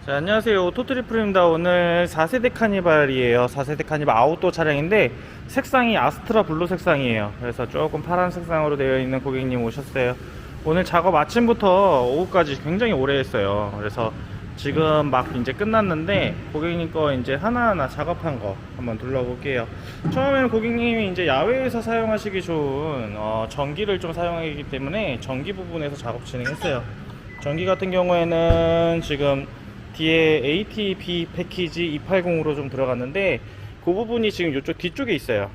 자, 안녕하세요. 오토트리플입니다. 오늘 4세대 카니발이에요. 4세대 카니발 아웃도어 차량인데 색상이 아스트라 블루 색상이에요. 그래서 조금 파란 색상으로 되어 있는 고객님 오셨어요. 오늘 작업 아침부터 오후까지 굉장히 오래 했어요. 그래서 지금 막 이제 끝났는데 고객님 거 이제 하나하나 작업한 거 한번 둘러볼게요. 처음에는 고객님이 이제 야외에서 사용하시기 좋은 전기를 좀 사용하기 때문에 전기 부분에서 작업 진행했어요. 전기 같은 경우에는 지금 뒤에 ATB 패키지 280으로 좀 들어갔는데 그 부분이 지금 이쪽 뒤쪽에 있어요.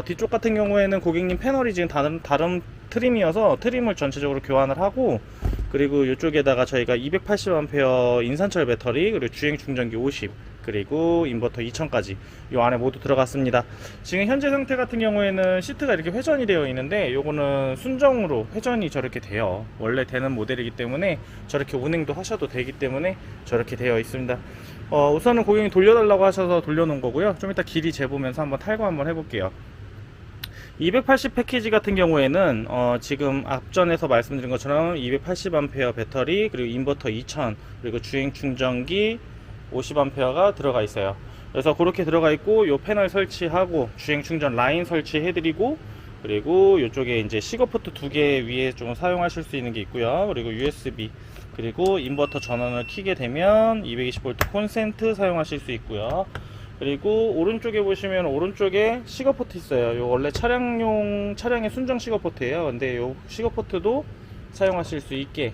뒤쪽 같은 경우에는 고객님 패널이 지금 다른 트림이어서 트림을 전체적으로 교환을 하고, 그리고 이쪽에다가 저희가 280A 인산철 배터리, 그리고 주행 충전기 50, 그리고 인버터 2000까지 이 안에 모두 들어갔습니다. 지금 현재 상태 같은 경우에는 시트가 이렇게 회전이 되어 있는데 요거는 순정으로 회전이 저렇게 돼요. 원래 되는 모델이기 때문에 저렇게 운행도 하셔도 되기 때문에 저렇게 되어 있습니다. 우선은 고객님 돌려달라고 하셔서 돌려놓은 거고요. 좀 이따 길이 재보면서 한번 탈거 한번 해볼게요. 280 패키지 같은 경우에는 지금 앞전에서 말씀드린 것처럼 280A 배터리, 그리고 인버터 2000, 그리고 주행 충전기 50A가 들어가 있어요. 그래서 그렇게 들어가 있고, 요 패널 설치하고 주행 충전 라인 설치해 드리고, 그리고 이쪽에 이제 시거포트 2개 위에 좀 사용하실 수 있는 게 있고요. 그리고 USB, 그리고 인버터 전원을 켜게 되면 220V 콘센트 사용하실 수 있고요. 그리고 오른쪽에 보시면 오른쪽에 시거포트 있어요. 요 원래 차량의 순정 시거포트예요. 근데 요 시거포트도 사용하실 수 있게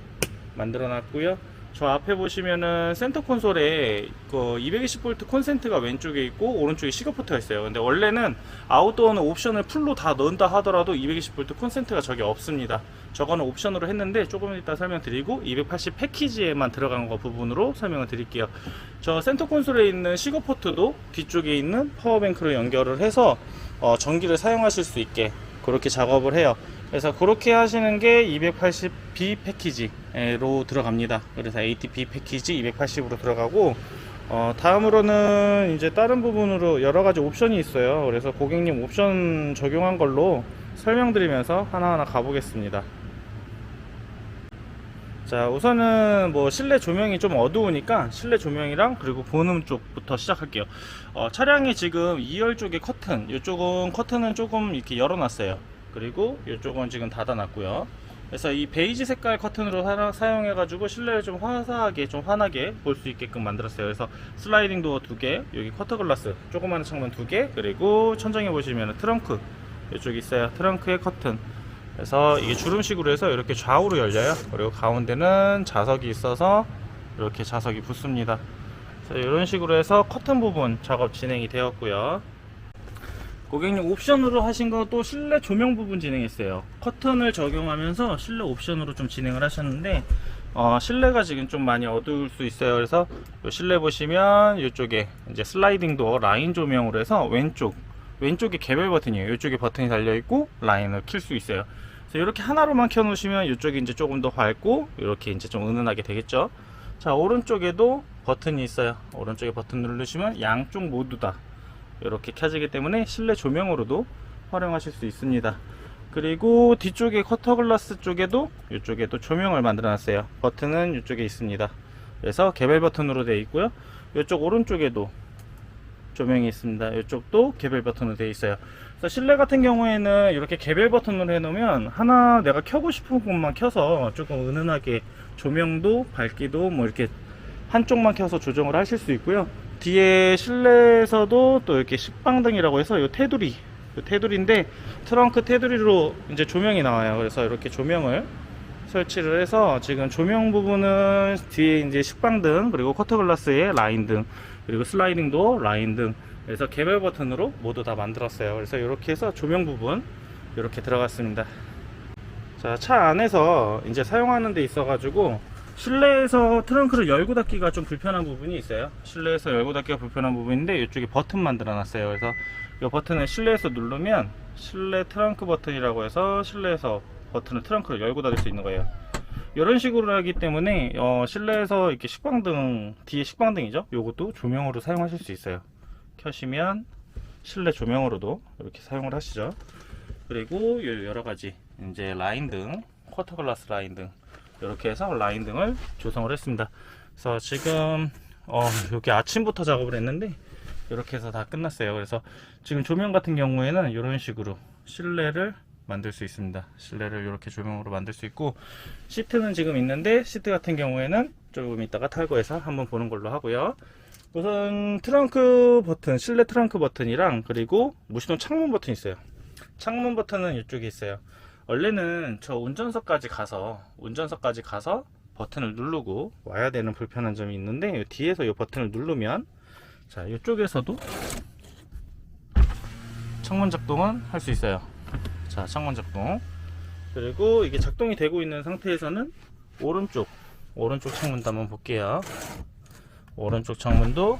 만들어 놨고요. 저 앞에 보시면은 센터 콘솔에 그 220V 콘센트가 왼쪽에 있고 오른쪽에 시거포트가 있어요. 근데 원래는 아웃도어는 옵션을 풀로 다 넣는다 하더라도 220V 콘센트가 저기 없습니다. 저거는 옵션으로 했는데 조금 이따 설명드리고, 280 패키지에만 들어간 거 부분으로 설명을 드릴게요. 저 센터 콘솔에 있는 시거포트도 뒤쪽에 있는 파워뱅크로 연결을 해서 전기를 사용하실 수 있게 그렇게 작업을 해요. 그래서 그렇게 하시는 게 280B 패키지로 들어갑니다. 그래서 ATB 패키지 280으로 들어가고, 다음으로는 이제 다른 부분으로 여러가지 옵션이 있어요. 그래서 고객님 옵션 적용한 걸로 설명드리면서 하나하나 가보겠습니다. 자, 우선은 뭐 실내 조명이 좀 어두우니까 실내 조명이랑 그리고 보는 쪽부터 시작할게요. 차량이 지금 2열 쪽에 커튼, 이쪽은 커튼은 조금 이렇게 열어놨어요. 그리고 이쪽은 지금 닫아놨고요. 그래서 이 베이지 색깔 커튼으로 사용해가지고 실내를 좀 화사하게, 좀 환하게 볼 수 있게끔 만들었어요. 그래서 슬라이딩 도어 2개, 여기 커터 글라스 조그마한 창문 2개, 그리고 천장에 보시면 트렁크 이쪽에 있어요. 트렁크에 커튼. 그래서 이게 주름식으로 해서 이렇게 좌우로 열려요. 그리고 가운데는 자석이 있어서 이렇게 자석이 붙습니다. 그래서 이런 식으로 해서 커튼 부분 작업 진행이 되었고요. 고객님 옵션으로 하신 거 또 실내 조명 부분 진행했어요. 커튼을 적용하면서 실내 옵션으로 좀 진행을 하셨는데, 실내가 지금 좀 많이 어두울 수 있어요. 그래서 실내 보시면 이쪽에 이제 슬라이딩 도어 라인 조명으로 해서 왼쪽에 개별 버튼이에요. 이쪽에 버튼이 달려 있고 라인을 킬 수 있어요. 그래서 이렇게 하나로만 켜 놓으시면 이쪽이 이제 조금 더 밝고 이렇게 이제 좀 은은하게 되겠죠. 자, 오른쪽에도 버튼이 있어요. 오른쪽에 버튼 누르시면 양쪽 모두 다 이렇게 켜지기 때문에 실내 조명으로도 활용하실 수 있습니다. 그리고 뒤쪽에 커터 글라스 쪽에도 이쪽에도 조명을 만들어 놨어요. 버튼은 이쪽에 있습니다. 그래서 개별 버튼으로 되어 있고요. 이쪽 오른쪽에도 조명이 있습니다. 이쪽도 개별 버튼으로 되어 있어요. 그래서 실내 같은 경우에는 이렇게 개별 버튼으로 해 놓으면 하나 내가 켜고 싶은 곳만 켜서 조금 은은하게 조명도 밝기도 뭐 이렇게 한쪽만 켜서 조정을 하실 수 있고요. 뒤에 실내에서도 또 이렇게 식빵등이라고 해서 이 테두리인데 트렁크 테두리로 이제 조명이 나와요. 그래서 이렇게 조명을 설치를 해서 지금 조명 부분은 뒤에 이제 식빵등, 그리고 커터글라스에 라인등, 그리고 슬라이딩 도어 라인등, 그래서 개별 버튼으로 모두 다 만들었어요. 그래서 이렇게 해서 조명 부분 이렇게 들어갔습니다. 자, 차 안에서 이제 사용하는 데 있어 가지고 실내에서 트렁크를 열고 닫기가 좀 불편한 부분이 있어요. 실내에서 열고 닫기가 불편한 부분인데 이쪽에 버튼 만들어 놨어요. 그래서 이 버튼을 실내에서 누르면 실내 트렁크 버튼이라고 해서 실내에서 버튼을 트렁크를 열고 닫을 수 있는 거예요. 이런 식으로 하기 때문에 실내에서 이렇게 식빵등, 뒤에 식빵등이죠. 요것도 조명으로 사용하실 수 있어요. 켜시면 실내 조명으로도 이렇게 사용을 하시죠. 그리고 여러가지 이제 라인등, 쿼터글라스 라인등, 이렇게 해서 라인등을 조성을 했습니다. 그래서 지금 여기 아침부터 작업을 했는데 이렇게 해서 다 끝났어요. 그래서 지금 조명 같은 경우에는 이런 식으로 실내를 만들 수 있습니다. 실내를 이렇게 조명으로 만들 수 있고, 시트는 지금 있는데 시트 같은 경우에는 조금 이따가 탈거해서 한번 보는 걸로 하고요. 우선 트렁크 버튼, 실내 트렁크 버튼이랑 그리고 무시동 창문 버튼 있어요. 창문 버튼은 이쪽에 있어요. 원래는 저 운전석까지 가서 버튼을 누르고 와야 되는 불편한 점이 있는데, 뒤에서 이 버튼을 누르면 자, 이쪽에서도 창문 작동은 할 수 있어요. 자, 창문 작동. 그리고 이게 작동이 되고 있는 상태에서는 오른쪽 창문도 한번 볼게요. 오른쪽 창문도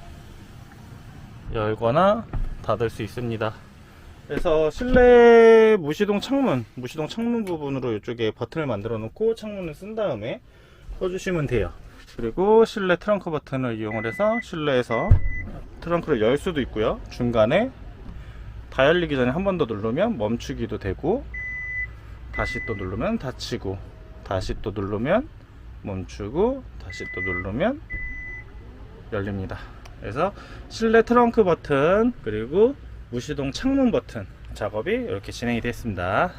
열거나 닫을 수 있습니다. 그래서 실내 무시동 창문 부분으로 이쪽에 버튼을 만들어 놓고 창문을 쓴 다음에 꺼주시면 돼요. 그리고 실내 트렁크 버튼을 이용을 해서 실내에서 트렁크를 열 수도 있고요. 중간에 다 열리기 전에 한 번 더 누르면 멈추기도 되고, 다시 또 누르면 닫히고, 다시 또 누르면 멈추고, 다시 또 누르면 열립니다. 그래서 실내 트렁크 버튼 그리고 무시동 창문 버튼 작업이 이렇게 진행이 됐습니다.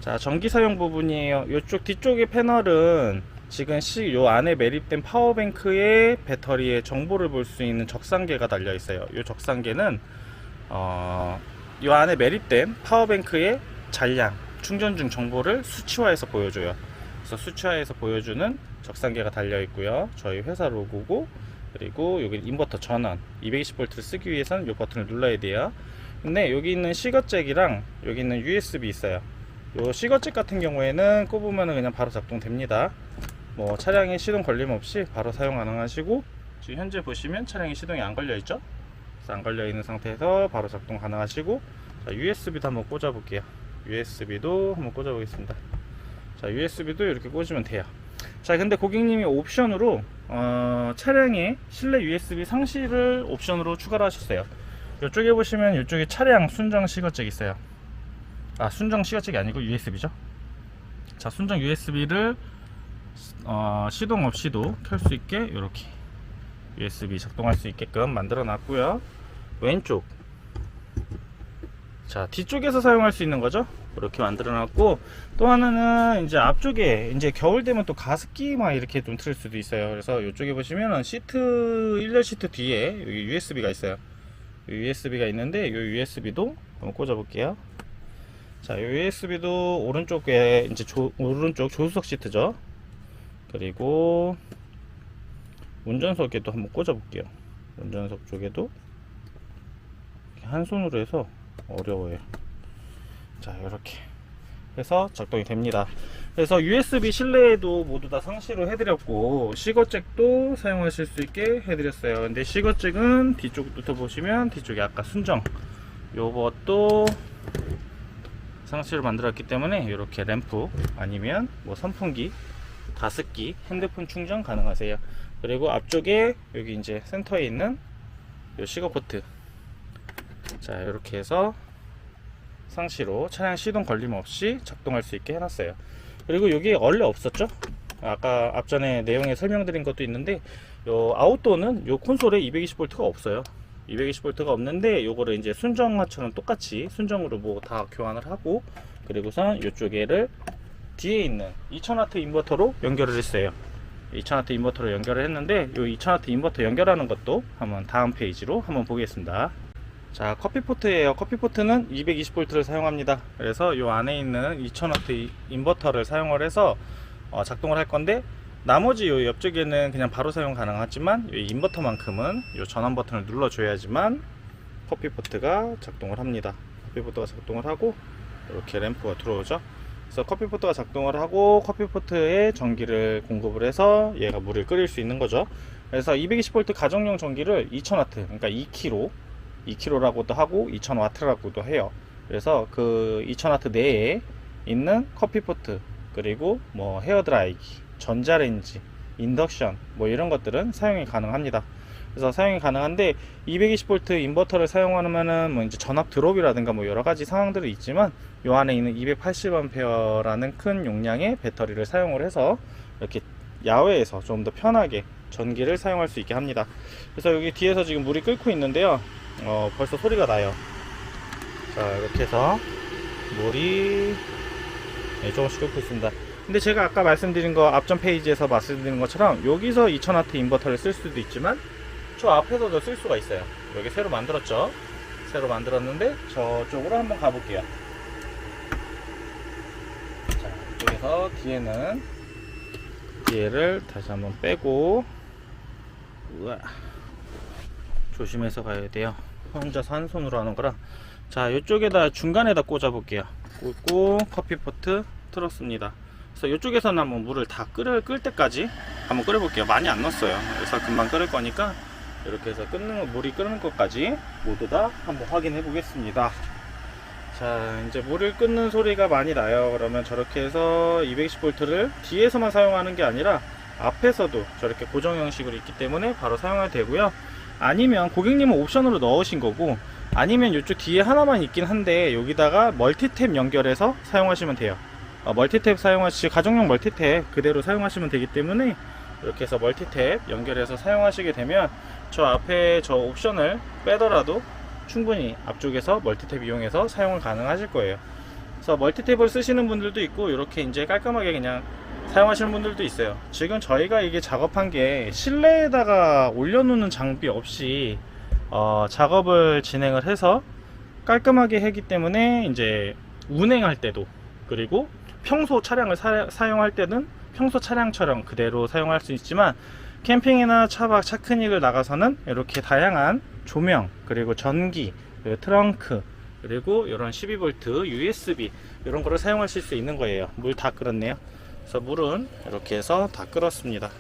자, 전기 사용 부분이에요. 이쪽 뒤쪽의 패널은 지금 요 안에 매립된 파워뱅크의 배터리의 정보를 볼 수 있는 적상계가 달려 있어요. 이 적상계는 요 안에 매립된 파워뱅크의 잔량, 충전 중 정보를 수치화해서 보여줘요. 그래서 수치화해서 보여주는 적상계가 달려 있고요. 저희 회사 로고고, 그리고 여기 인버터 전원 220V를 쓰기 위해서는 이 버튼을 눌러야 돼요. 근데 여기 있는 시거잭이랑 여기 있는 USB 있어요. 요 시거잭 같은 경우에는 꼽으면 그냥 바로 작동됩니다. 뭐 차량에 시동 걸림 없이 바로 사용 가능하시고, 지금 현재 보시면 차량에 시동이 안 걸려 있죠. 그래서 안 걸려 있는 상태에서 바로 작동 가능하시고, 자, USB도 한번 꽂아 볼게요. USB도 한번 꽂아 보겠습니다. 자, USB도 이렇게 꽂으면 돼요. 자, 근데 고객님이 옵션으로 차량에 실내 USB 상시를 옵션으로 추가를 하셨어요. 이쪽에 보시면 이쪽에 차량 순정 시거잭 있어요. 순정 시거잭이 아니고 USB죠. 자, 순정 USB를 시동 없이도 켤 수 있게 이렇게 USB 작동할 수 있게끔 만들어 놨고요. 왼쪽, 자, 뒤쪽에서 사용할 수 있는 거죠. 이렇게 만들어 놨고, 또 하나는 이제 앞쪽에 이제 겨울 되면 또 가습기 막 이렇게 좀 틀 수도 있어요. 그래서 이쪽에 보시면은 시트 1열 시트 뒤에 여기 USB가 있어요. USB가 있는데 이 USB도 한번 꽂아 볼게요. 자, 이 USB도 오른쪽에 이제 오른쪽 조수석 시트죠. 그리고 운전석에도 한번 꽂아 볼게요. 운전석 쪽에도 한 손으로 해서 어려워요. 자, 이렇게 해서 작동이 됩니다. 그래서 USB 실내에도 모두 다 상시로 해드렸고, 시거잭도 사용하실 수 있게 해드렸어요. 근데 시거잭은 뒤쪽부터 보시면 뒤쪽에 아까 순정 요것도 상시로 만들었기 때문에 이렇게 램프 아니면 뭐 선풍기, 가습기, 핸드폰 충전 가능하세요. 그리고 앞쪽에 여기 이제 센터에 있는 요 시거 포트, 자, 이렇게 해서 상시로 차량 시동 걸림 없이 작동할 수 있게 해놨어요. 그리고 여기 원래 없었죠. 아까 앞전에 내용에 설명드린 것도 있는데, 요 아웃도어는 요 콘솔에 220V가 없어요. 220V가 없는데 요거를 이제 순정화처럼 똑같이 순정으로 뭐 다 교환을 하고, 그리고선 요쪽에를 뒤에 있는 2000W 인버터로 연결을 했어요. 2000W 인버터로 연결을 했는데, 요 2000W 인버터 연결하는 것도 한번 다음 페이지로 한번 보겠습니다. 자, 커피포트예요. 커피포트는 220V를 사용합니다. 그래서 요 안에 있는 2000W 인버터를 사용을 해서 작동을 할 건데, 나머지 요 옆쪽에는 그냥 바로 사용 가능하지만 이 인버터만큼은 요 전원 버튼을 눌러줘야지만 커피포트가 작동을 합니다. 커피포트가 작동을 하고 이렇게 램프가 들어오죠. 그래서 커피포트가 작동을 하고 커피포트에 전기를 공급을 해서 얘가 물을 끓일 수 있는 거죠. 그래서 220V 가정용 전기를 2000W, 그러니까 2kg라고도 하고 2000W라고도 해요. 그래서 그 2000W 내에 있는 커피포트, 그리고 뭐 헤어드라이기, 전자레인지, 인덕션 뭐 이런 것들은 사용이 가능합니다. 그래서 사용이 가능한데, 220V 인버터를 사용하면은 뭐 이제 전압 드롭이라든가 뭐 여러 가지 상황들이 있지만, 요 안에 있는 280A라는 큰 용량의 배터리를 사용을 해서 이렇게 야외에서 좀 더 편하게 전기를 사용할 수 있게 합니다. 그래서 여기 뒤에서 지금 물이 끓고 있는데요. 벌써 소리가 나요. 자, 이렇게 해서 물이 조금씩 끓고 있습니다. 근데 제가 아까 말씀드린 거 앞전 페이지에서 말씀드린 것처럼 여기서 2000W 인버터를 쓸 수도 있지만 저 앞에서도 쓸 수가 있어요. 여기 새로 만들었죠. 새로 만들었는데 저쪽으로 한번 가볼게요. 자, 이쪽에서 뒤에를 다시 한번 빼고, 우와, 조심해서 가야 돼요. 혼자서 한 손으로 하는 거라. 자, 이쪽에다 중간에다 꽂아 볼게요. 꽂고 커피포트 틀었습니다. 그래서 이쪽에서는 한번 물을 다 끓을 때까지 한번 끓여 볼게요. 많이 안 넣었어요. 그래서 금방 끓을 거니까 이렇게 해서 물이 끓는 것까지 모두 다 한번 확인해 보겠습니다. 자, 이제 물을 끓는 소리가 많이 나요. 그러면 저렇게 해서 220V를 뒤에서만 사용하는 게 아니라 앞에서도 저렇게 고정 형식으로 있기 때문에 바로 사용해도 되고요. 아니면 고객님은 옵션으로 넣으신 거고, 아니면 이쪽 뒤에 하나만 있긴 한데 여기다가 멀티탭 연결해서 사용하시면 돼요. 멀티탭 가정용 멀티탭 그대로 사용하시면 되기 때문에 이렇게 해서 멀티탭 연결해서 사용하시게 되면 저 앞에 저 옵션을 빼더라도 충분히 앞쪽에서 멀티탭 이용해서 사용을 가능하실 거예요. 그래서 멀티탭을 쓰시는 분들도 있고 이렇게 이제 깔끔하게 그냥 사용하시는 분들도 있어요. 지금 저희가 이게 작업한 게 실내에다가 올려놓는 장비 없이 작업을 진행을 해서 깔끔하게 했기 때문에 이제 운행할 때도, 그리고 평소 차량을 사용할 때는 평소 차량처럼 그대로 사용할 수 있지만 캠핑이나 차박, 차크닉을 나가서는 이렇게 다양한 조명, 그리고 전기, 그리고 트렁크, 그리고 이런 12V USB 이런 거를 사용하실 수 있는 거예요. 물 다 끓었네요. 그래서 물은 이렇게 해서 다 끓었습니다.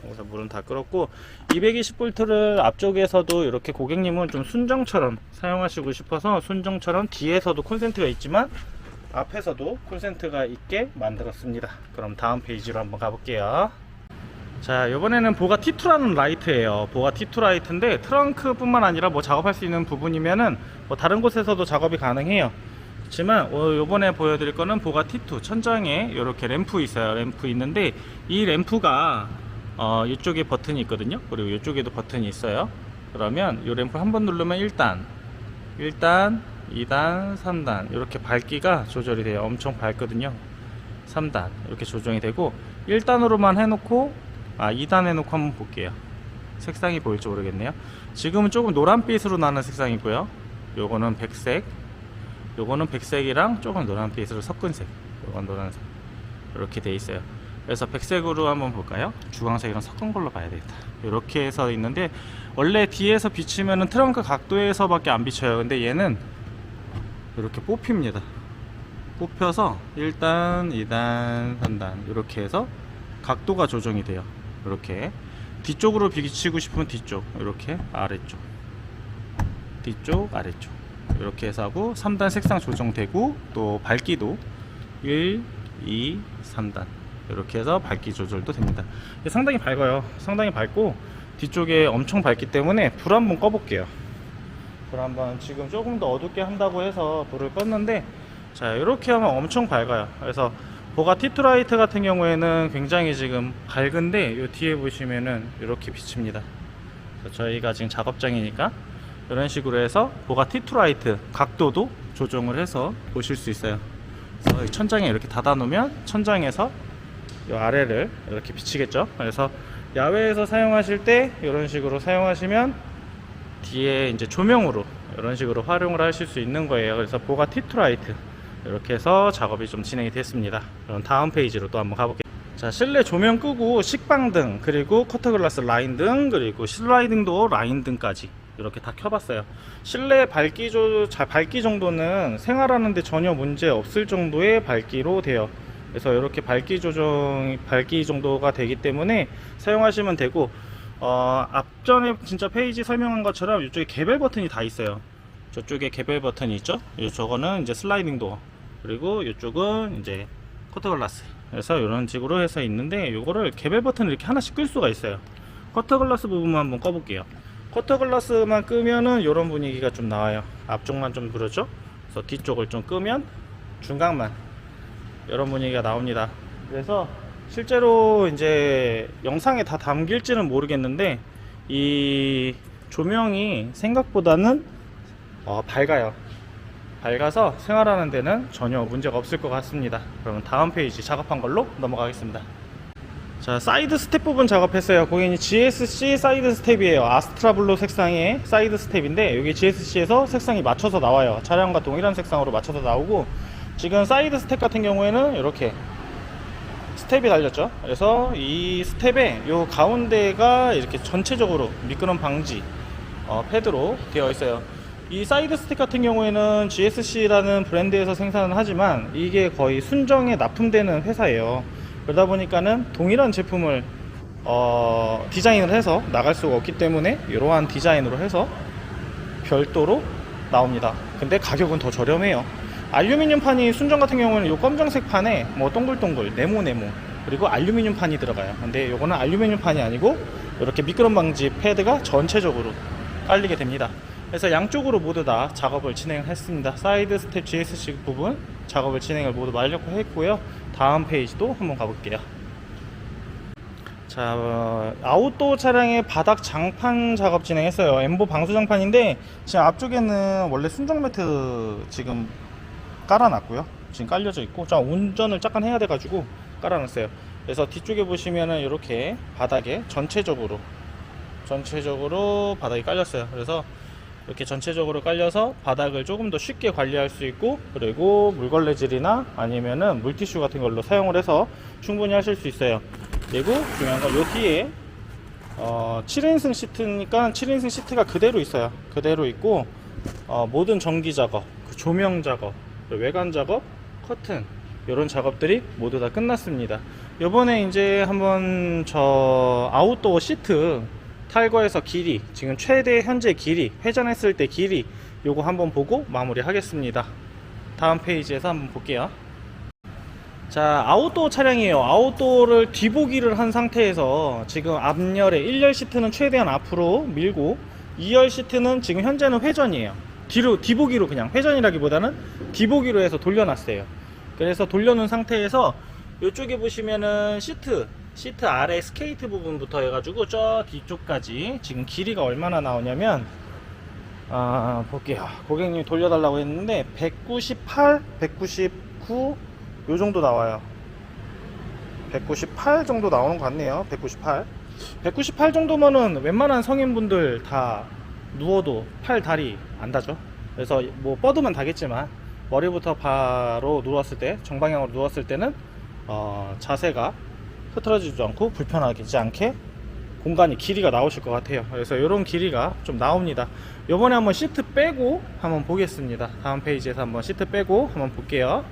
그래서 물은 다 끓었고, 220V를 앞쪽에서도 이렇게 고객님은 좀 순정처럼 사용하시고 싶어서 순정처럼 뒤에서도 콘센트가 있지만 앞에서도 콘센트가 있게 만들었습니다. 그럼 다음 페이지로 한번 가볼게요. 자, 이번에는 보가 T2라는 라이트예요. 보가 T2 라이트인데 트렁크 뿐만 아니라 뭐 작업할 수 있는 부분이면은 뭐 다른 곳에서도 작업이 가능해요. 그렇지만 요번에 보여드릴 거는 보가 T2 천장에 이렇게 램프 있어요. 램프 있는데 이 램프가 이쪽에 버튼이 있거든요. 그리고 이쪽에도 버튼이 있어요. 그러면 이 램프 한번 누르면 1단, 2단, 3단 이렇게 밝기가 조절이 돼요. 엄청 밝거든요. 3단 이렇게 조정이 되고, 1단으로만 해놓고 2단 해놓고 한번 볼게요. 색상이 보일지 모르겠네요. 지금은 조금 노란빛으로 나는 색상이고요. 요거는 백색, 요거는 백색이랑 조금 노란빛으로 섞은 색, 요건 노란색 이렇게 돼 있어요. 그래서 백색으로 한번 볼까요? 주황색이랑 섞은 걸로 봐야 되겠다. 이렇게 해서 있는데 원래 뒤에서 비치면은 트렁크 각도에서 밖에 안 비쳐요. 근데 얘는 이렇게 뽑힙니다. 뽑혀서 1단, 2단, 3단 이렇게 해서 각도가 조정이 돼요. 이렇게 뒤쪽으로 비치고 싶으면 뒤쪽, 이렇게 아래쪽, 뒤쪽, 아래쪽 이렇게 해서 하고, 3단 색상 조정되고, 또 밝기도 1, 2, 3단 이렇게 해서 밝기 조절도 됩니다. 상당히 밝아요. 상당히 밝고 뒤쪽에 엄청 밝기 때문에 불 한번 꺼볼게요. 불 한번, 지금 조금 더 어둡게 한다고 해서 불을 껐는데, 자, 이렇게 하면 엄청 밝아요. 그래서 보가 T2 라이트 같은 경우에는 굉장히 지금 밝은데 요 뒤에 보시면은 이렇게 비칩니다. 저희가 지금 작업장이니까 이런 식으로 해서 보가 T2 라이트 각도도 조정을 해서 보실 수 있어요. 그래서 천장에 이렇게 닫아 놓으면 천장에서 이 아래를 이렇게 비치겠죠. 그래서 야외에서 사용하실 때 이런 식으로 사용하시면 뒤에 이제 조명으로 이런 식으로 활용을 하실 수 있는 거예요. 그래서 보가 T2 라이트 이렇게 해서 작업이 좀 진행이 됐습니다. 그럼 다음 페이지로 또 한번 가볼게요. 자, 실내 조명 끄고 식빵등, 그리고 커터글라스 라인등, 그리고 슬라이딩도 라인등까지 이렇게 다 켜봤어요. 실내 밝기 정도는 생활하는데 전혀 문제 없을 정도의 밝기로 돼요. 그래서 이렇게 밝기 정도가 되기 때문에 사용하시면 되고, 앞전에 진짜 페이지 설명한 것처럼 이쪽에 개별 버튼이 다 있어요. 저쪽에 개별 버튼이 있죠. 저거는 이제 슬라이딩 도어, 그리고 이쪽은 이제 커터글라스. 그래서 이런 식으로 해서 있는데, 요거를 개별 버튼을 이렇게 하나씩 끌 수가 있어요. 커터글라스 부분만 한번 꺼볼게요. 커터글라스만 끄면은 이런 분위기가 좀 나와요. 앞쪽만 좀 그렇죠. 그래서 뒤쪽을 좀 끄면 중간만 이런 분위기가 나옵니다. 그래서 실제로 이제 영상에 다 담길지는 모르겠는데 이 조명이 생각보다는 밝아요. 밝아서 생활하는 데는 전혀 문제가 없을 것 같습니다. 그러면 다음 페이지 작업한 걸로 넘어가겠습니다. 자, 사이드 스텝 부분 작업했어요. 고객님 GSC 사이드 스텝이에요. 아스트라 블루 색상의 사이드 스텝인데 여기 GSC에서 색상이 맞춰서 나와요. 차량과 동일한 색상으로 맞춰서 나오고, 지금 사이드 스텝 같은 경우에는 이렇게 스텝이 달렸죠. 그래서 이 스텝에 요 가운데가 이렇게 전체적으로 미끄럼 방지 패드로 되어 있어요. 이 사이드 스텝 같은 경우에는 GSC라는 브랜드에서 생산을 하지만 이게 거의 순정에 납품되는 회사예요. 그러다 보니까는 동일한 제품을 디자인을 해서 나갈 수가 없기 때문에 이러한 디자인으로 해서 별도로 나옵니다. 근데 가격은 더 저렴해요. 알루미늄 판이 순정 같은 경우는 이 검정색 판에 뭐 동글동글 네모 그리고 알루미늄 판이 들어가요. 근데 요거는 알루미늄 판이 아니고 이렇게 미끄럼 방지 패드가 전체적으로 깔리게 됩니다. 그래서 양쪽으로 모두 다 작업을 진행했습니다. 사이드 스텝 GSC 부분 작업을 진행을 모두 완료했고요. 다음 페이지도 한번 가볼게요. 자, 아웃도어 차량의 바닥 장판 작업 진행했어요. 엠보 방수장판인데 지금 앞쪽에는 원래 순정 매트 지금 깔아놨고요. 지금 깔려져 있고, 자, 운전을 잠깐 해야 돼 가지고 깔아놨어요. 그래서 뒤쪽에 보시면은 이렇게 바닥에 전체적으로 바닥이 깔렸어요. 그래서 이렇게 전체적으로 깔려서 바닥을 조금 더 쉽게 관리할 수 있고, 그리고 물걸레질이나 아니면은 물티슈 같은 걸로 사용을 해서 충분히 하실 수 있어요. 그리고 중요한 건 요 뒤에 7인승 시트니까 7인승 시트가 그대로 있어요. 그대로 있고, 모든 전기 작업, 조명 작업, 외관 작업, 커튼 이런 작업들이 모두 다 끝났습니다. 요번에 이제 한번 저 아웃도어 시트 탈거해서 길이, 지금 최대 현재 길이, 회전했을 때 길이 요거 한번 보고 마무리 하겠습니다. 다음 페이지에서 한번 볼게요. 자, 아웃도어 차량이에요. 아웃도어를 뒤보기를 한 상태에서 지금 앞열에 1열 시트는 최대한 앞으로 밀고, 2열 시트는 지금 현재는 회전이에요. 뒤보기로, 그냥 회전이라기보다는 뒤보기로 해서 돌려놨어요. 그래서 돌려놓은 상태에서 이쪽에 보시면은 시트 아래 스케이트 부분부터 해가지고 저 뒤쪽까지 지금 길이가 얼마나 나오냐면, 볼게요. 고객님이 돌려달라고 했는데 198, 199 요 정도 나와요. 198 정도 나오는 것 같네요. 198 정도면은 웬만한 성인분들 다 누워도 팔 다리 안 닿죠. 그래서 뭐 뻗으면 닿겠지만 머리부터 바로 누웠을 때, 정방향으로 누웠을 때는 자세가 흐트러지지 않고 불편하지 않게 공간이 길이가 나오실 것 같아요. 그래서 이런 길이가 좀 나옵니다. 요번에 한번 시트 빼고 한번 보겠습니다. 다음 페이지에서 한번 시트 빼고 한번 볼게요.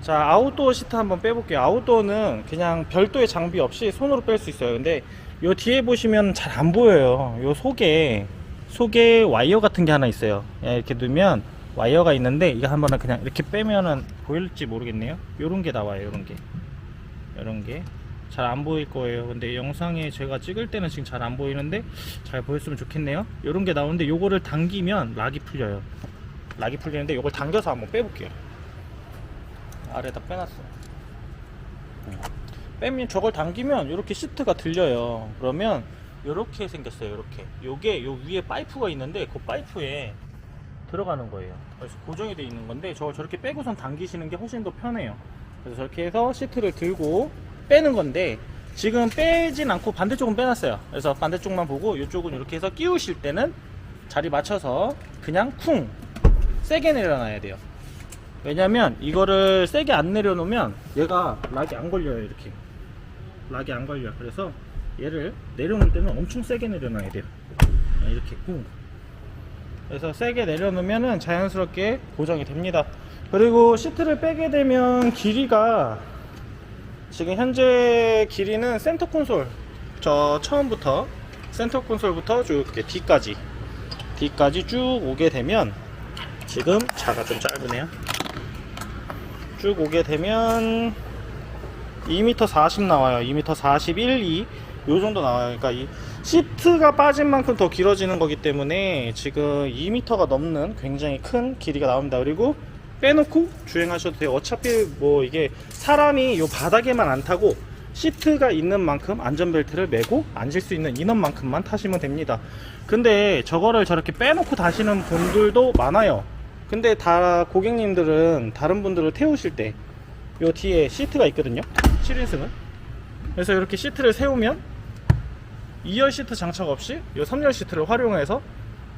자, 아웃도어 시트 한번 빼볼게요. 아웃도어는 그냥 별도의 장비 없이 손으로 뺄 수 있어요. 근데 요 뒤에 보시면 잘 안 보여요. 요 속에 와이어 같은 게 하나 있어요. 이렇게 넣으면 와이어가 있는데, 이거 한번 그냥 이렇게 빼면은 보일지 모르겠네요. 요런 게 나와요. 요런 게 잘 안 보일 거예요. 근데 영상에 제가 찍을 때는 지금 잘 안 보이는데 잘 보였으면 좋겠네요. 요런 게 나오는데 요거를 당기면 락이 풀려요. 락이 풀리는데 요걸 당겨서 한번 빼볼게요. 아래다 빼놨어. 빼면, 저걸 당기면 이렇게 시트가 들려요. 그러면 이렇게 생겼어요. 이렇게 요게 요 위에 파이프가 있는데 그 파이프에 들어가는 거예요. 그래서 고정이 되어 있는 건데 저걸 저렇게 빼고선 당기시는 게 훨씬 더 편해요. 그래서 저렇게 해서 시트를 들고 빼는 건데, 지금 빼진 않고 반대쪽은 빼놨어요. 그래서 반대쪽만 보고 이쪽은 이렇게 해서 끼우실 때는 자리 맞춰서 그냥 쿵 세게 내려놔야 돼요. 왜냐면 이거를 세게 안 내려놓으면 얘가 락이 안 걸려요. 이렇게 락이 안 걸려요. 그래서 얘를 내려놓을 때는 엄청 세게 내려놔야 돼요. 이렇게 쿵. 그래서 세게 내려놓으면 자연스럽게 고정이 됩니다. 그리고 시트를 빼게 되면 길이가, 지금 현재 길이는 센터 콘솔, 저 처음부터 센터 콘솔부터 쭉 이렇게 뒤까지 쭉 오게 되면, 지금 차가 좀 짧으네요. 쭉 오게 되면 2m 40 나와요. 2m 41, 2 요 정도 나와요. 그러니까 이 시트가 빠진 만큼 더 길어지는 거기 때문에 지금 2m가 넘는 굉장히 큰 길이가 나옵니다. 그리고 빼놓고 주행하셔도 돼요. 어차피 뭐 이게 사람이 요 바닥에만 안 타고 시트가 있는 만큼 안전벨트를 매고 앉을 수 있는 인원만큼만 타시면 됩니다. 근데 저거를 저렇게 빼놓고 다시는 분들도 많아요. 근데 다 고객님들은 다른 분들을 태우실 때 요 뒤에 시트가 있거든요, 7인승은. 그래서 이렇게 시트를 세우면 2열 시트 장착 없이 요 3열 시트를 활용해서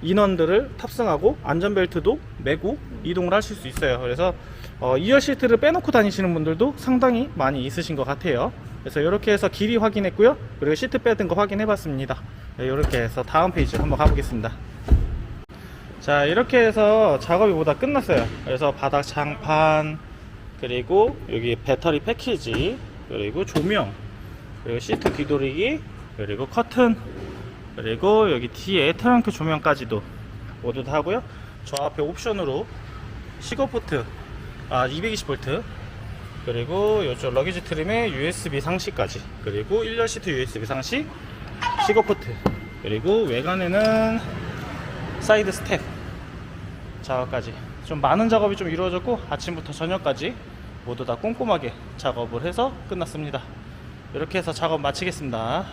인원들을 탑승하고 안전벨트도 매고 이동을 하실 수 있어요. 그래서 2열 시트를 빼놓고 다니시는 분들도 상당히 많이 있으신 것 같아요. 그래서 이렇게 해서 길이 확인했고요, 그리고 시트 빼든 거 확인해 봤습니다. 이렇게 해서 다음 페이지 한번 가보겠습니다. 자, 이렇게 해서 작업이 모두 끝났어요. 그래서 바닥 장판, 그리고 여기 배터리 패키지, 그리고 조명, 그리고 시트 뒤돌리기, 그리고 커튼, 그리고 여기 뒤에 트렁크 조명까지도 모두 다 하고요. 저 앞에 옵션으로 15V 220V, 그리고 이쪽 러기지 트림에 USB 상시까지, 그리고 1열 시트 USB 상시 15V, 그리고 외관에는 사이드 스텝 작업까지 좀 많은 작업이 좀 이루어졌고, 아침부터 저녁까지 모두 다 꼼꼼하게 작업을 해서 끝났습니다. 이렇게 해서 작업 마치겠습니다.